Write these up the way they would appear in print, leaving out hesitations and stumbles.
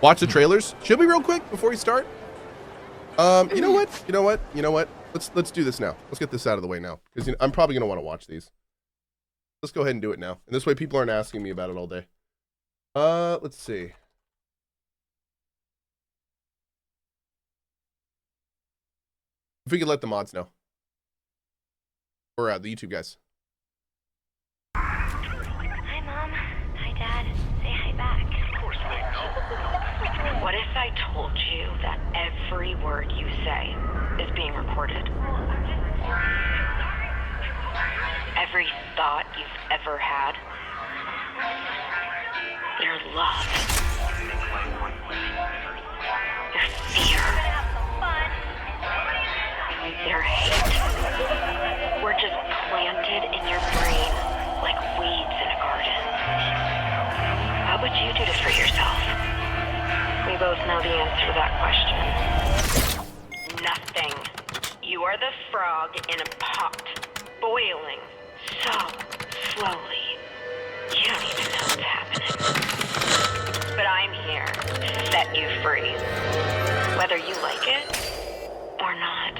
Watch the trailers. Should we real quick before we start? You know what? Let's do this now. Let's get this out of the way now, because I'm probably gonna want to watch these. Let's go ahead and do it now, and this way people aren't asking me about it all day. Let's see. If we could let the mods know, or the YouTube guys. Hi, Mom. Hi, Dad. Say hi back. Of course they know. What if I told you that every word you say is being recorded? Every thought you've ever had. Your love. Your fear. Your hate. We're just planted in your brain like weeds in a garden. What would you do to free yourself? We both know the answer to that question. Nothing. You are the frog in a pot, boiling so slowly. You don't even know what's happening. But I'm here to set you free. Whether you like it or not.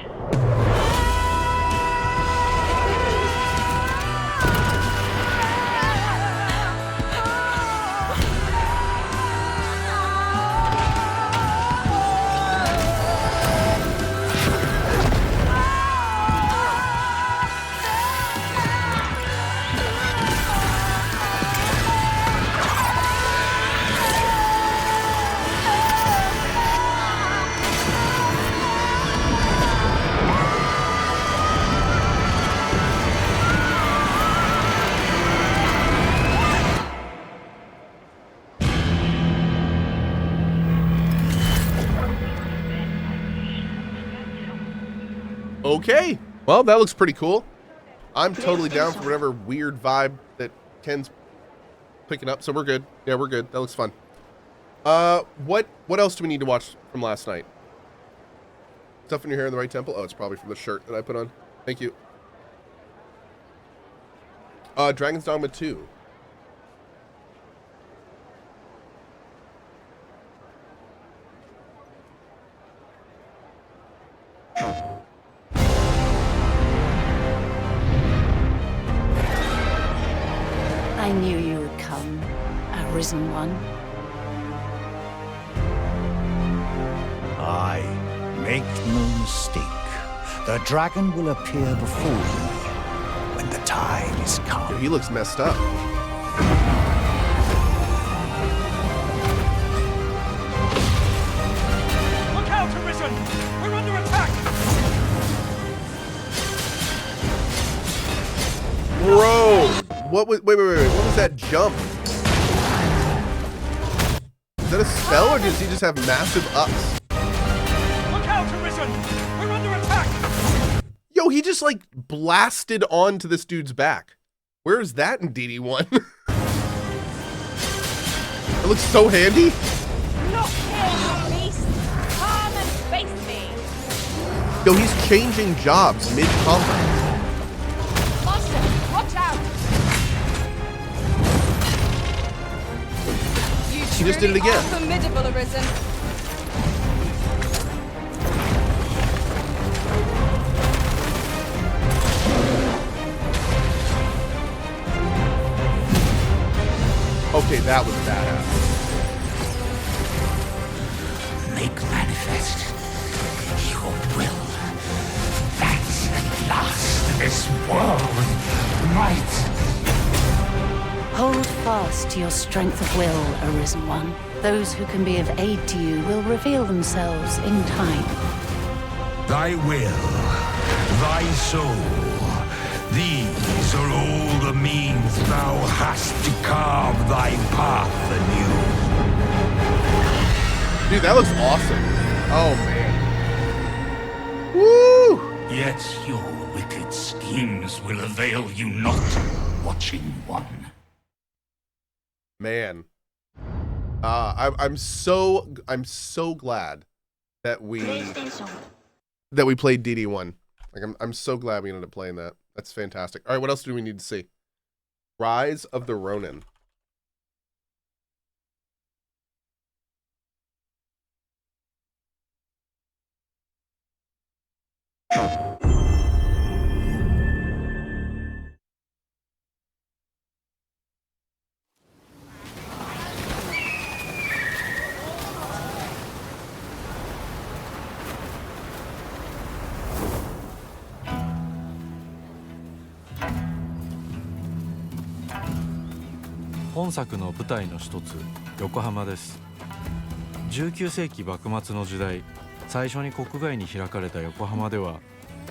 Okay, well, that looks pretty cool. I'm totally down for whatever weird vibe that Ken's picking up, so we're good. Yeah, we're good. That looks fun. What else do we need to watch from last night? Stuff in your hair in the right temple? Oh, it's probably from the shirt that I put on. Thank you. Dragon's Dogma 2. I knew you would come, Arisen One. Aye, make no mistake. The dragon will appear before you when the time is come. Dude, he looks messed up. Look out, Arisen! We're under attack! Bro! What was, wait, what was that jump? Is that a spell, or does he just have massive ups? Look out, Arisen! We're under attack! Yo, he just like blasted onto this dude's back. Where is that in DD1? It looks so handy. Look here, beast! Come and face me! Yo, he's changing jobs mid-combat. Monster, watch out! He just did it again. Formidable, Arisen. Okay, that was badass. Make manifest your will. That's at last this world might. Hold fast to your strength of will, Arisen One. Those who can be of aid to you will reveal themselves in time. Thy will, thy soul, these are all the means thou hast to carve thy path anew. Dude, that looks awesome. Oh, man. Woo! Yet your wicked schemes will avail you not, watching one. Man. I'm so glad that we played DD1. Like I'm so glad we ended up playing that. That's fantastic. All right, what else do we need to see? Rise of the Ronin. 本作の舞台の一つ、横浜です。19世紀幕末の時代、最初に国外に開かれた横浜では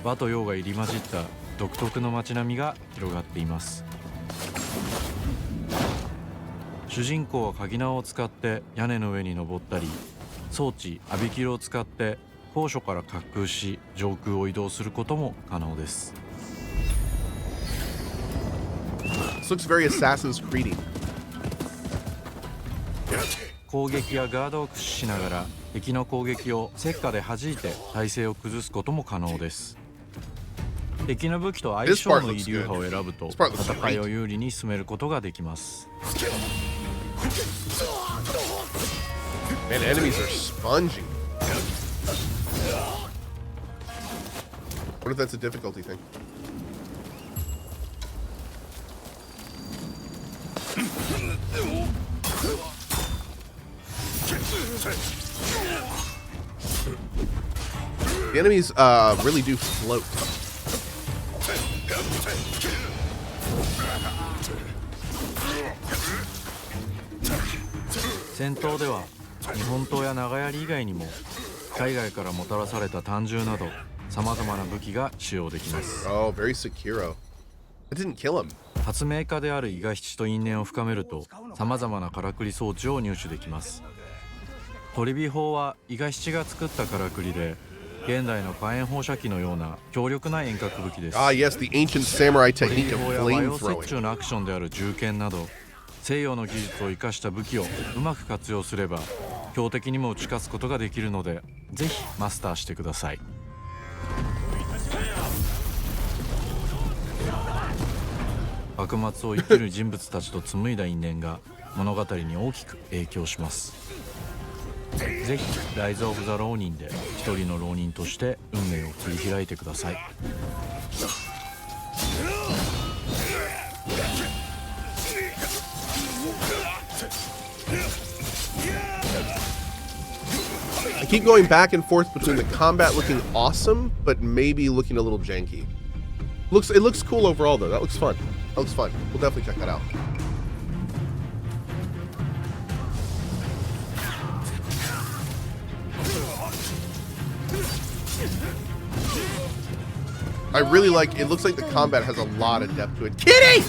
和と洋が入り混じった独特の街並みが広がっています。主人公は鍵縄を使って屋根の上に登ったり、装置アビキルを使って高所から滑空し上空を移動することも可能です。This looks very Assassin's Creedy. 攻撃やガードを駆使しながら敵の攻撃を石火で弾いて体勢を崩すことも可能です。敵の武器と相性のいい流派を選ぶと戦いを有利に進めることができます。Man, enemies are spongy. What if that's a difficulty thing? The enemies really do float. 戦闘では日本刀や長槍以外にも海外からもたらされた単銃などさまざまな武器が使用できます。Oh, very Sekiro. I didn't kill him. 発明家である伊賀七と因縁を深めるとさまざまなからくり装置を入手できます。取火砲は伊賀七が作ったからくりで現代の火炎放射器のような強力な遠隔武器です。Ah, yes, the ancient samurai technique of 取火砲や和洋折 flame 衷のアクションである銃剣など西洋の技術を生かした武器をうまく活用すれば強敵にも打ち勝つことができるのでぜひマスターしてください。幕末を生きる人物たちと紡いだ因縁が物語に大きく影響します。ぜひライズ・オブ・ザ・浪人で一人の浪人として運命を切り開いてください。I keep going back and forth between the combat looking awesome, but maybe looking a little janky. It looks cool overall though. That looks fun. That looks fun. We'll definitely check that out. I really like, it looks like the combat has a lot of depth to it. Kitty!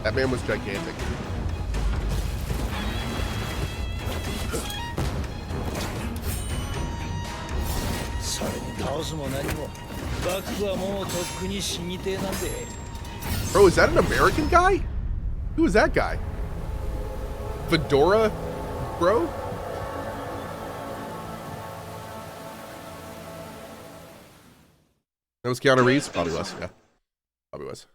That man was gigantic. Bro, is that an American guy? Who is that guy? Fedora, bro? That was Keanu Reeves? Probably was, yeah. Probably was.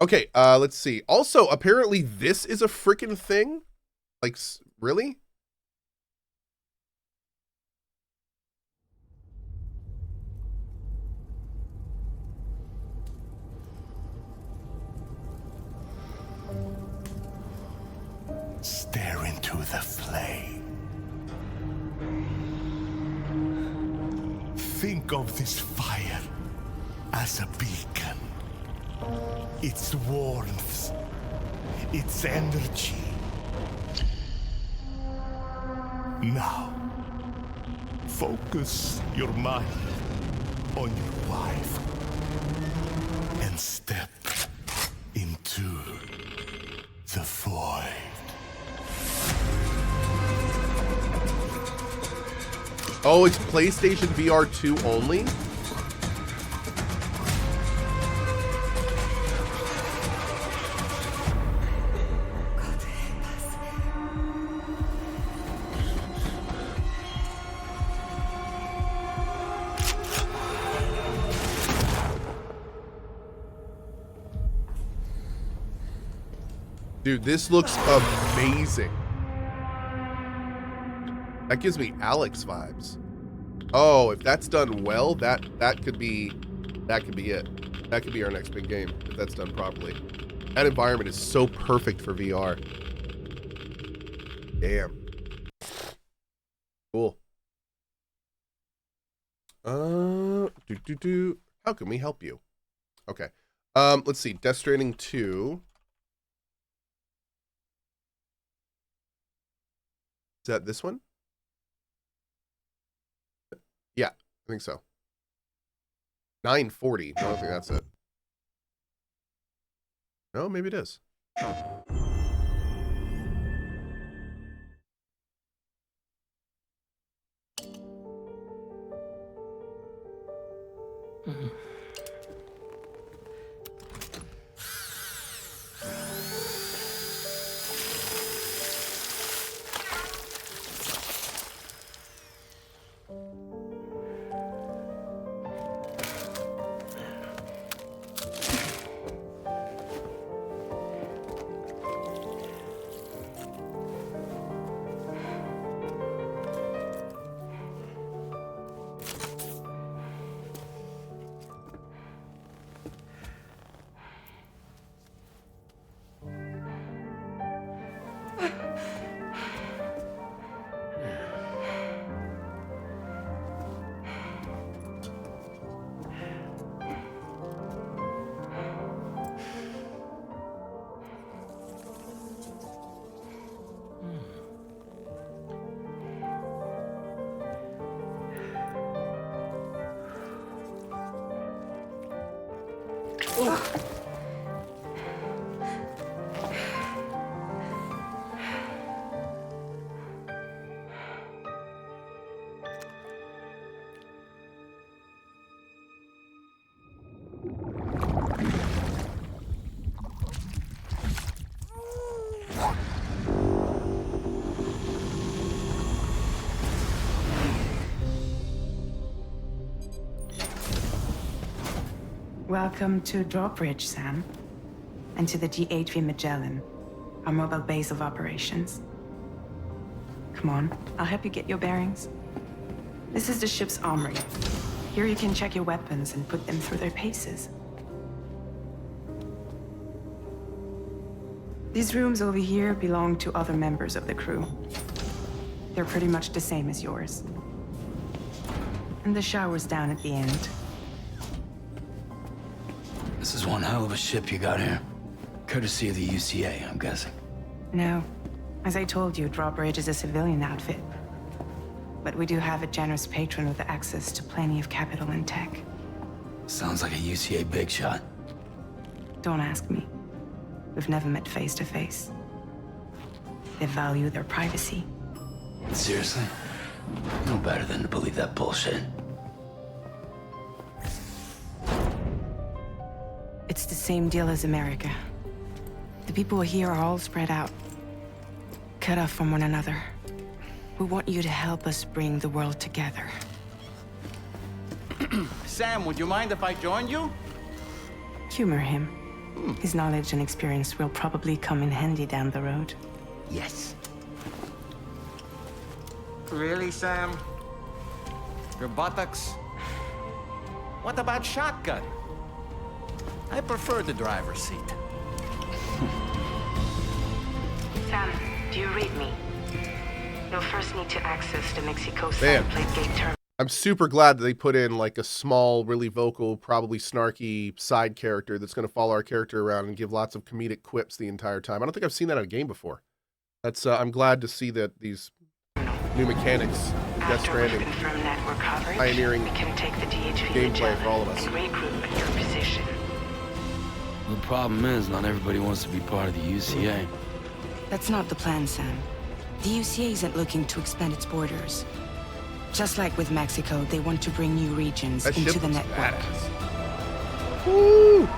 Okay, let's see. Also, apparently this is a freaking thing? Like, really? Stare into the flame. Think of this fire as a beacon. Its warmth, its energy. Now, focus your mind on your wife and step into the void. Oh, it's PlayStation VR 2 only? Dude, this looks amazing. That gives me Alex vibes. Oh, if that's done well, that could be it. That could be our next big game if that's done properly. That environment is so perfect for VR. Damn. Cool. How can we help you? Okay. Let's see. Death Stranding 2. Is that this one? Yeah, I think so. 940. I don't think that's it. No, maybe it is. Welcome to Drawbridge, Sam, and to the GHV Magellan, our mobile base of operations. Come on, I'll help you get your bearings. This is the ship's armory. Here you can check your weapons and put them through their paces. These rooms over here belong to other members of the crew. They're pretty much the same as yours. And the shower's down at the end. This is one hell of a ship you got here. Courtesy of the UCA, I'm guessing. No. As I told you, Drawbridge is a civilian outfit. But we do have a generous patron with access to plenty of capital and tech. Sounds like a UCA big shot. Don't ask me. We've never met face to face. They value their privacy. Seriously? No better than to believe that bullshit. It's the same deal as America. The people here are all spread out, cut off from one another. We want you to help us bring the world together. Sam, would you mind if I joined you? Humor him. His knowledge and experience will probably come in handy down the road. Yes. Really, Sam? Your buttocks? What about shotgun? I prefer the driver's seat. Sam, do you read me? You'll first need to access the Mexico Man. side plate gate terminal. I'm super glad that they put in like a small, really vocal, probably snarky side character that's going to follow our character around and give lots of comedic quips the entire time. I don't think I've seen that in a game before. That's I'm glad to see that these new mechanics, Death Stranding, pioneering we can take the DHV gameplay for all of us. and regroup at your position. The problem is, not everybody wants to be part of the UCA. That's not the plan, Sam. The UCA isn't looking to expand its borders. Just like with Mexico, they want to bring new regions That into ship the looks network. badass. Woo!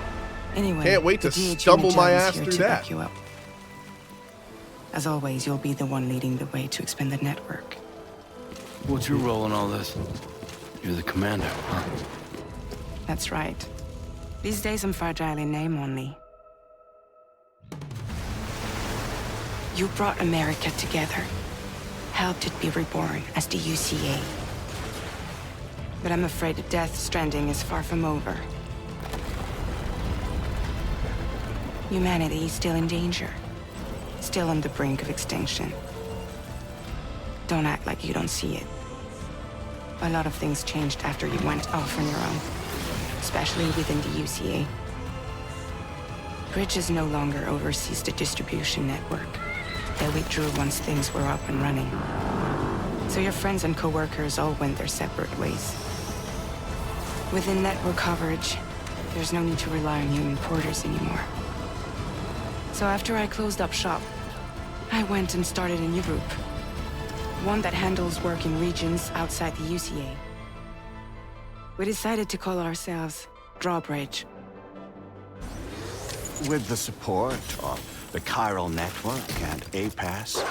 Anyway, Can't wait the to DHV stumble my Magellan's ass here through to that. back you up. As always, you'll be the one leading the way to expand the network. What's your role in all this? You're the commander, huh? That's right. These days I'm fragile in name only. You brought America together, helped it be reborn as the UCA. But I'm afraid the Death Stranding is far from over. Humanity is still in danger, still on the brink of extinction. Don't act like you don't see it. A lot of things changed after you went off on your own, especially within the UCA. Bridges no longer oversees the distribution network. They withdrew once things were up and running. So your friends and co-workers all went their separate ways. Within network coverage, there's no need to rely on human porters anymore. So after I closed up shop, I went and started a new group. One that handles work in regions outside the UCA. We decided to call ourselves Drawbridge. With the support of the chiral network and APAS,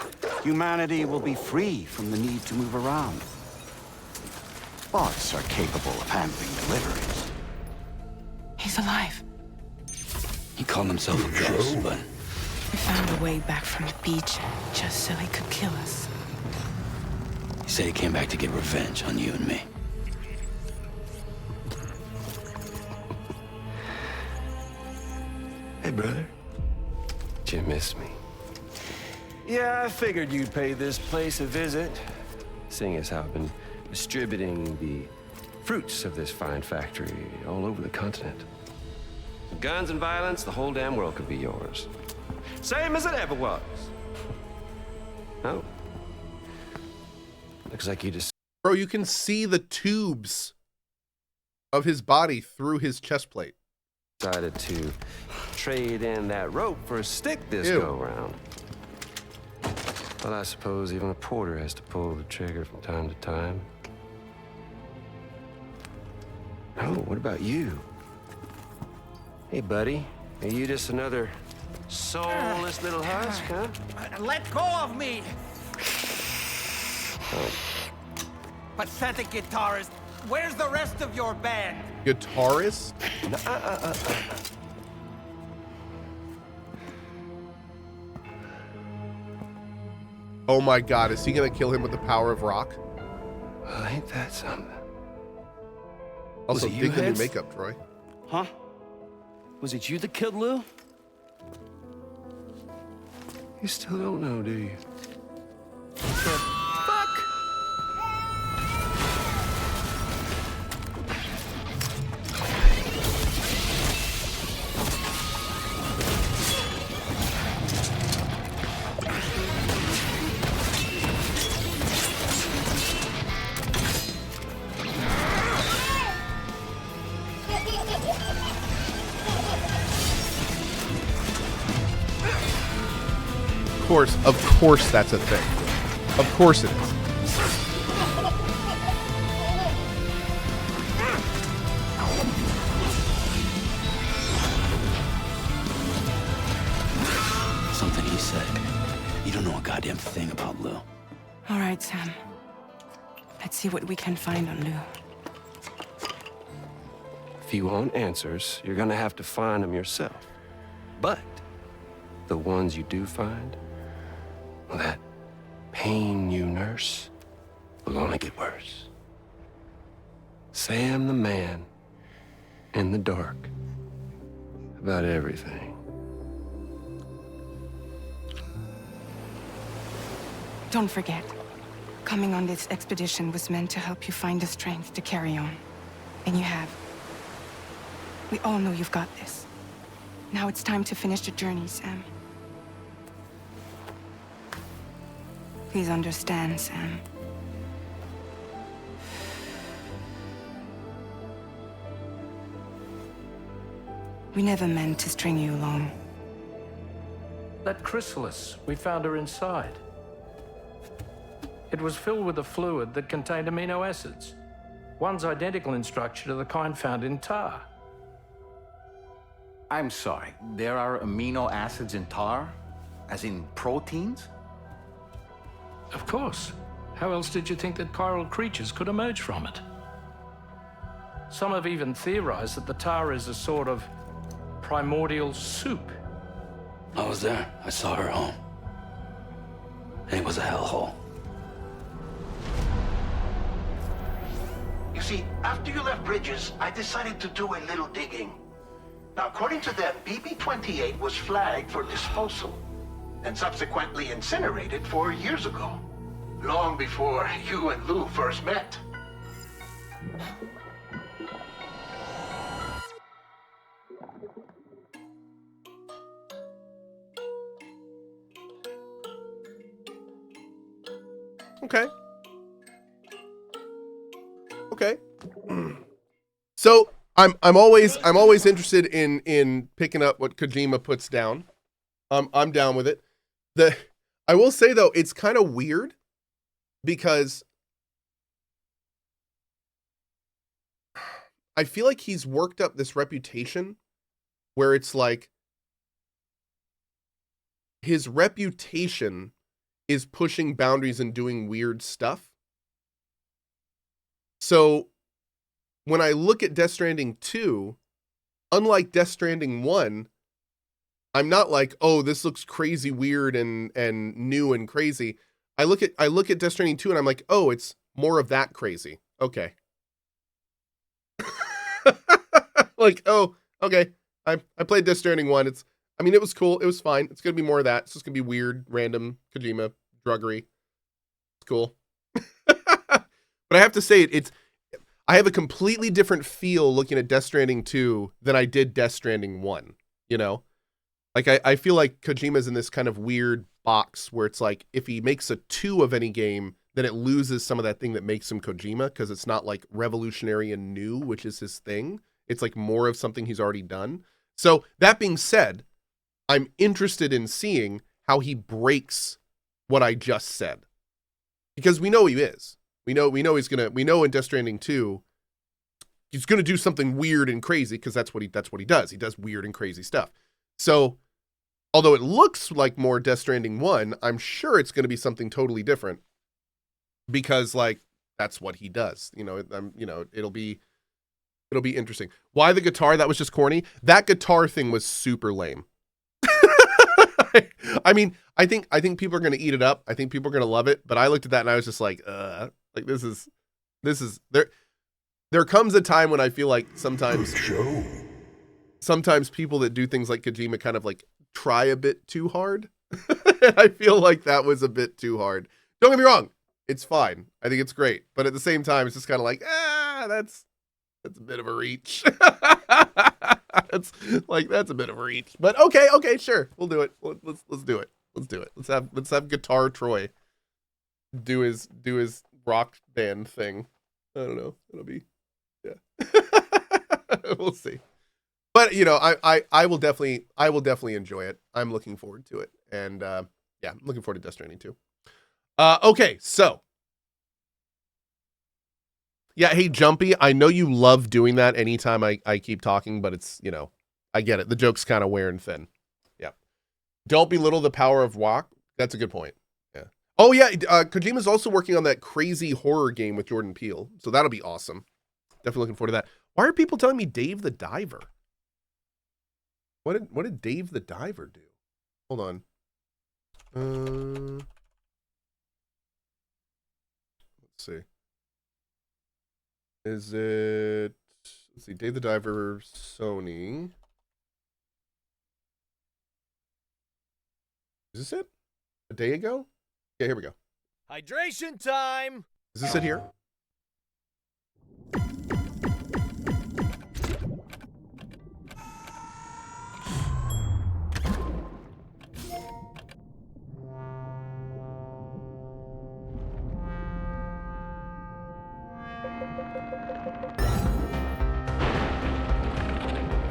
humanity will be free from the need to move around. Bots are capable of handling deliveries. He's alive. He called himself a ghost, but... We found a way back from the beach just so he could kill us. He said he came back to get revenge on you and me. Hey, brother. Did you miss me? Yeah, I figured you'd pay this place a visit, seeing as how I've been distributing the fruits of this fine factory all over the continent. Guns and violence, the whole damn world could be yours. Same as it ever was. Oh. Looks like you just... Bro, you can see the tubes of his body through his chest plate. Decided to trade in that rope for a stick this Ew. go-round. Well, I suppose even a porter has to pull the trigger from time to time. Oh, what about you? Hey, buddy. Are you just another soulless little husk, huh? Let go of me! Oh. Pathetic guitarist. Where's the rest of your band? Guitarist? Oh my god, is he gonna kill him with the power of rock? Well, ain't that something? Also, Was it you, dig the new Heads? makeup, Troy. Huh? Was it you that killed Lou? You still don't know, do you? Of course that's a thing. Of course it is. Something he said. You don't know a goddamn thing about Lou. All right, Sam. Let's see what we can find on Lou. If you want answers, you're gonna have to find them yourself. But the ones you do find, well, that pain you nurse will only get worse. Sam the man in the dark about everything. Don't forget, coming on this expedition was meant to help you find the strength to carry on. And you have. We all know you've got this. Now it's time to finish the journey, Sam. Please understand, Sam. We never meant to string you along. That chrysalis, we found her inside. It was filled with a fluid that contained amino acids. One's identical in structure to the kind found in tar. I'm sorry, there are amino acids in tar? As in proteins? Of course. How else did you think that chiral creatures could emerge from it? Some have even theorized that the tar is a sort of primordial soup. I was there. I saw her home. It was a hellhole. You see, after you left Bridges, I decided to do a little digging. Now, according to them, BB-28 was flagged for disposal and subsequently incinerated 4 years ago, long before you and Lou first met. Okay. Okay. So I'm always interested in picking up what Kojima puts down. I'm down with it. I will say though, it's kind of weird because I feel like he's worked up this reputation where it's like his reputation is pushing boundaries and doing weird stuff. So when I look at Death Stranding 2, unlike Death Stranding 1, I'm not like, oh, this looks crazy weird and new and crazy. I look at Death Stranding 2 and I'm like, oh, it's more of that crazy. Okay. Like, oh, okay. I played Death Stranding 1. It was cool. It was fine. It's gonna be more of that. It's just gonna be weird, random Kojima druggery. It's cool. But I have to say I have a completely different feel looking at Death Stranding 2 than I did Death Stranding 1, you know? Like, I feel like Kojima's in this kind of weird box where it's like, if he makes a 2 of any game, then it loses some of that thing that makes him Kojima, because it's not like revolutionary and new, which is his thing. It's like more of something he's already done. So that being said, I'm interested in seeing how he breaks what I just said, because we know he is. We know in Death Stranding 2, he's gonna do something weird and crazy, because that's what he does. He does weird and crazy stuff. So, although it looks like more Death Stranding 1, I'm sure it's gonna be something totally different, because like that's what he does. It'll be interesting. Why the guitar? That was just corny. That guitar thing was super lame. I mean, I think people are going to eat it up. I think people are going to love it. But I looked at that and I was just like this is there comes a time when I feel like sometimes people that do things like Kojima kind of like try a bit too hard. And I feel like that was a bit too hard. Don't get me wrong. It's fine. I think it's great. But at the same time, it's just kind of like, that's a bit of a reach. That's a bit of a reach. But okay, sure. We'll do it. Let's do it. Let's have Guitar Troy do his rock band thing. I don't know. It'll be, yeah. We'll see. But I will definitely enjoy it. I'm looking forward to it. And I'm looking forward to Death Stranding too. Okay, so yeah, hey Jumpy, I know you love doing that anytime I keep talking, but it's, I get it. The joke's kind of wearing thin. Yeah. Don't belittle the power of walk. That's a good point. Yeah. Oh yeah, Kojima's also working on that crazy horror game with Jordan Peele, so that'll be awesome. Definitely looking forward to that. Why are people telling me Dave the Diver? What did Dave the Diver do? Hold on. Let's see. Is it, let's see, Dave the Diver, Sony. Is this it? A day ago? Yeah, here we go. Hydration time! Is this it here?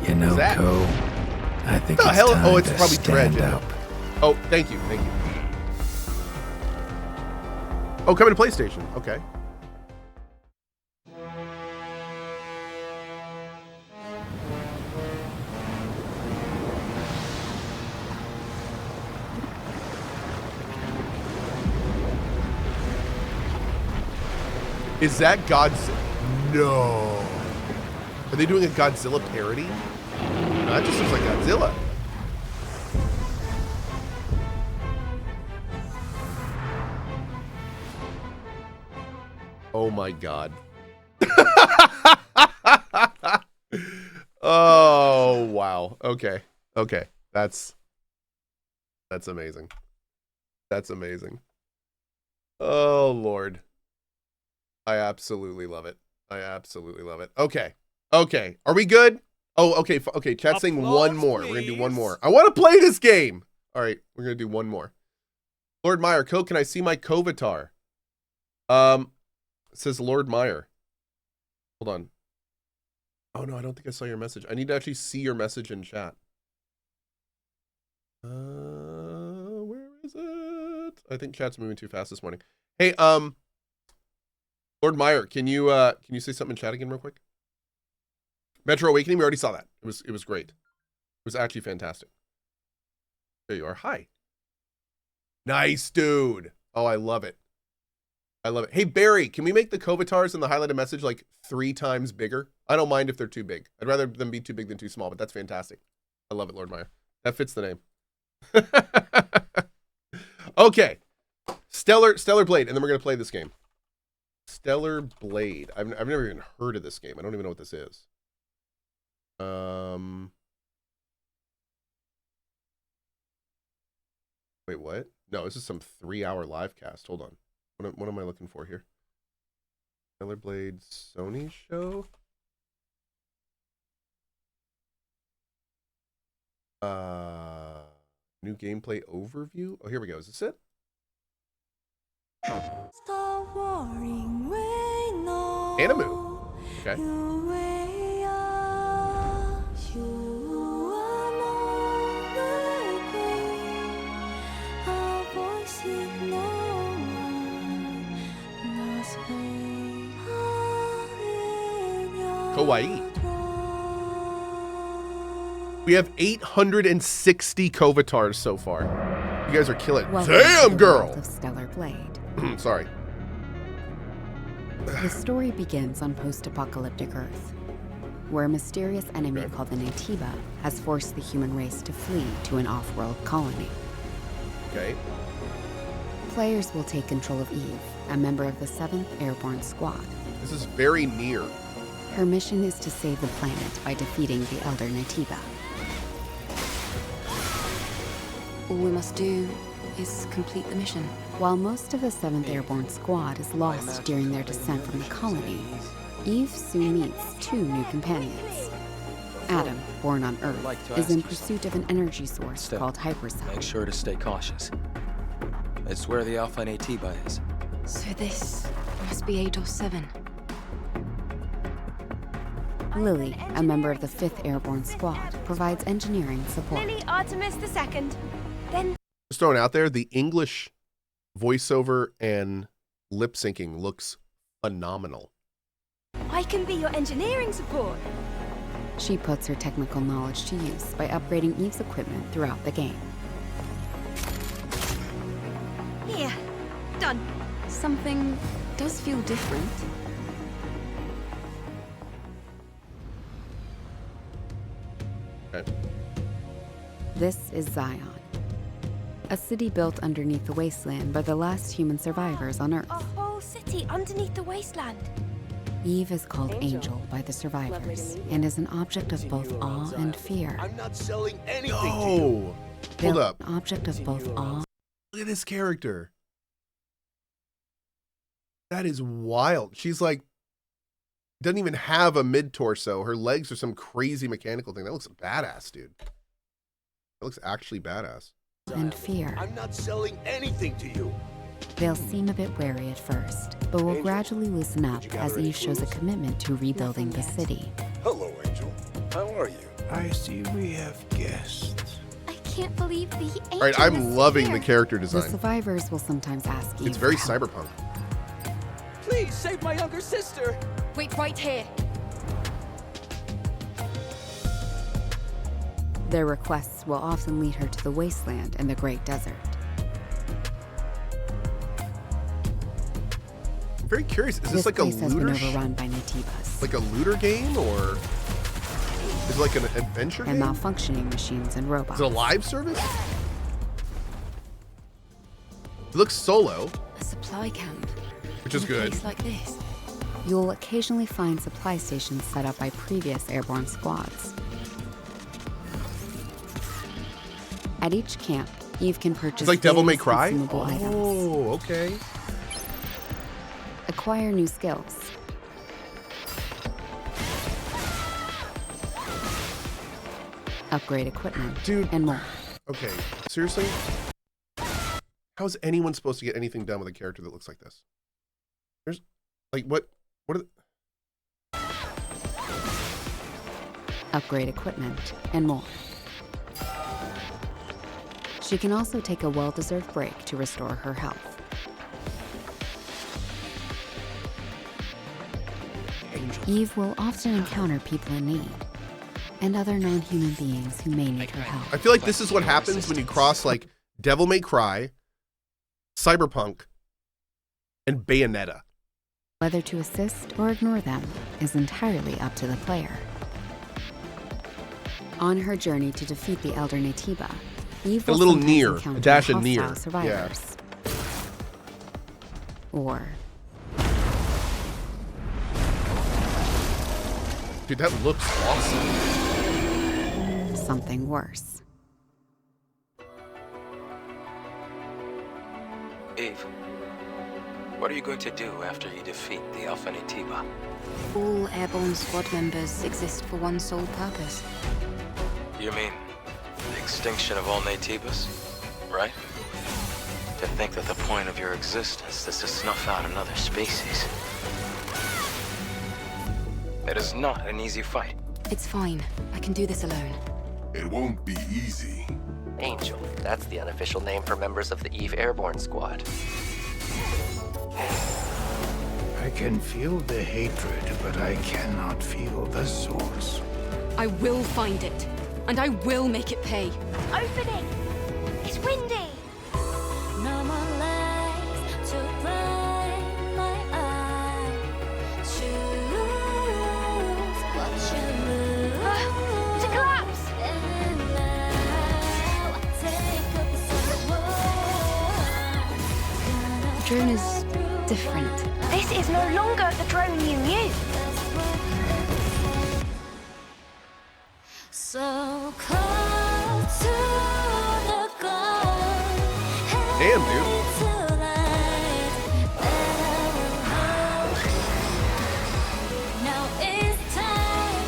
You know, Cohh, I think the it's hell? time Oh, it's to probably stand Dredge. up. Oh, thank you. Oh, coming to PlayStation. Okay. Is that Godzilla? No. Are they doing a Godzilla parody? No, that just looks like Godzilla. Oh my god. Oh wow. Okay. Okay. That's amazing. That's amazing. Oh Lord. I absolutely love it. I absolutely love it. Okay. Okay. Are we good? Oh, okay. Okay. Chat's saying one more. We're going to do one more. I want to play this game. All right. We're going to do one more. Lord Meyer, Cohh, can I see my Cohhavatar? It says Lord Meyer. Hold on. Oh no, I don't think I saw your message. I need to actually see your message in chat. Where is it? I think chat's moving too fast this morning. Hey, Lord Meyer, can you say something in chat again real quick? Metro Awakening, we already saw that. It was great. It was actually fantastic. There you are. Hi. Nice, dude. Oh, I love it. I love it. Hey, Barry, can we make the Cohhvatars in the highlighted message like 3 times bigger? I don't mind if they're too big. I'd rather them be too big than too small, but that's fantastic. I love it, Lord Meyer. That fits the name. Okay. Stellar Blade, and then we're going to play this game. Stellar Blade. I've never even heard of this game. I don't even know what this is. Wait, what? No, this is some 3-hour live cast. Hold on. What am I looking for here? Stellar Blade Sony show? New gameplay overview? Oh, here we go. Is this it? Animu. Okay. Kawaii. We have 860 Cohhvatars so far. You guys are killing. Damn, girl. Of Stellar Blade. Sorry. The story begins on post-apocalyptic Earth, where a mysterious enemy called the Natiba has forced the human race to flee to an off-world colony. Okay. Players will take control of Eve, a member of the 7th Airborne Squad. This is very near. Her mission is to save the planet by defeating the Elder Natiba. All we must do is complete the mission. While most of the 7th Airborne Squad is lost during their descent from the colony, Eve soon meets 2 new companions. Adam, born on Earth, is in pursuit of an energy source called hypersol. Make sure to stay cautious. It's where the Alpha Natiba is. So this must be Ados 7. Lily, a member of the 5th Airborne Squad, provides engineering support. Lily Artemis II. Then Just throwing out there, the English voiceover and lip syncing looks phenomenal. I can be your engineering support. She puts her technical knowledge to use by upgrading Eve's equipment throughout the game. Here, done. Something does feel different. Okay. This is Zion, a city built underneath the wasteland by the last human survivors on Earth. A whole city underneath the wasteland. Eve is called Angel by the survivors and is an object of both awe and fear. I'm not selling anything to Oh, you. hold up. An object of both awe. Look at this character. That is wild. She's like, doesn't even have a mid-torso. Her legs are some crazy mechanical thing. That looks badass, dude. That looks actually badass. And fear. I'm not selling anything to you. They'll seem a bit wary at first, but will gradually loosen up as Eve shows a commitment to rebuilding the city. Hello, Angel. How are you? I see we have guests. I can't believe the angel. All right, I'm loving the character The design. survivors will sometimes ask Eve It's very for help. cyberpunk. Please save my younger sister. Wait right here. Their requests will often lead her to the wasteland and the Great Desert. I'm very curious. Is this like a place has been looter? overrun by Natibas Like a looter game, or is it like an adventure and game? malfunctioning machines and robots. Is it a live service? It looks solo, A supply camp. which is in a good. place like this. you'll occasionally find supply stations set up by previous airborne squads. At each camp, Eve can purchase It's like Devil May various Cry? consumable items. Oh, okay. Acquire new skills. Upgrade equipment, dude, and more. Okay, seriously? How is anyone supposed to get anything done with a character that looks like this? There's, like, what are the... Upgrade equipment, and more. She can also take a well-deserved break to restore her health. Eve will often encounter people in need, and other non-human beings who may need her help. I feel like this is what happens when you cross, like, Devil May Cry, Cyberpunk, and Bayonetta. Whether to assist or ignore them is entirely up to the player. On her journey to defeat the Elder Natiba, Eve will A little sometimes Nier, a encounter dash of hostile Nier, survivors. Or dude, that looks awesome. something worse. Eve, what are you going to do after you defeat the Alpha Natiba? All airborne squad members exist for one sole purpose. You mean the extinction of all Natibas, right? To think that the point of your existence is to snuff out another species. It is not an easy fight. It's fine. I can do this alone. It won't be easy. Angel, that's the unofficial name for members of the Eve Airborne Squad. I can feel the hatred, but I cannot feel the source. I will find it, and I will make it pay. Opening! It's windy! No more lies to blind my eye. Choose what you lose. It's a collapse! And now take up The drone is different. This is no longer the drone you knew. so close to the goal. Damn, dude. Now it's time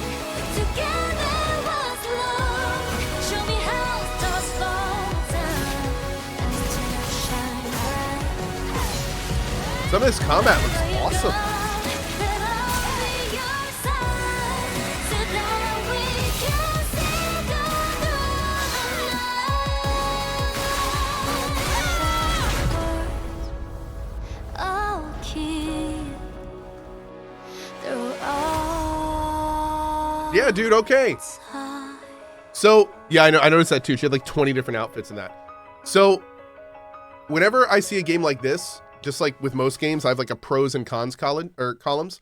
to gather what's lost. Show me how stars fall down and to shine bright. Some of this combat looks awesome. Then I'll be your side so that we can see the light. I'll keep through all. Yeah, dude, okay. So, yeah, I noticed that too. She had like 20 different outfits in that. So, whenever I see a game like this, just like with most games, I have like a pros and cons columns.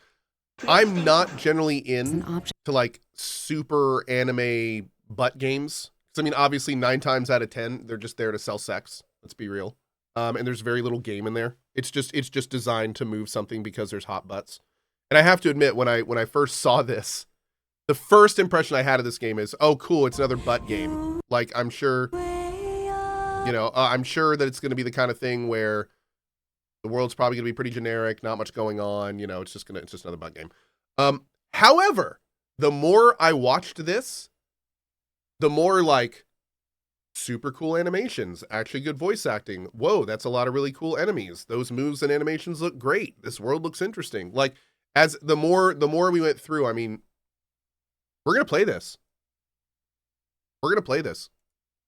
I'm not generally in to like super anime butt games. So, I mean, obviously 9 times out of 10, they're just there to sell sex. Let's be real. And there's very little game in there. It's just designed to move something because there's hot butts. And I have to admit, when I first saw this, the first impression I had of this game is, oh, cool, it's another butt game. Like, I'm sure, I'm sure that it's going to be the kind of thing where the world's probably going to be pretty generic, not much going on. It's just another butt game. However, the more I watched this, the more like super cool animations, actually good voice acting. Whoa, that's a lot of really cool enemies. Those moves and animations look great. This world looks interesting. Like, as the more we went through, I mean, we're going to play this. We're going to play this.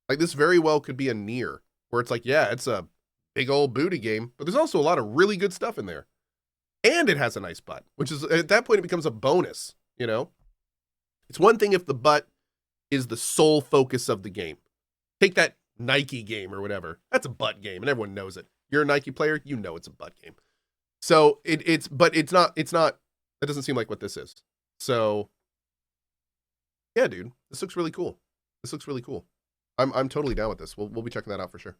Like, this very well could be a Nier, where it's like, yeah, it's a big old booty game, but there's also a lot of really good stuff in there. And it has a nice butt, which is, at that point, it becomes a bonus, It's one thing if the butt is the sole focus of the game. Take that Nike game or whatever. That's a butt game, and everyone knows it. You're a Nike player, you know it's a butt game. So it's not, that doesn't seem like what this is. So yeah, dude, this looks really cool. I'm totally down with this. We'll be checking that out for sure.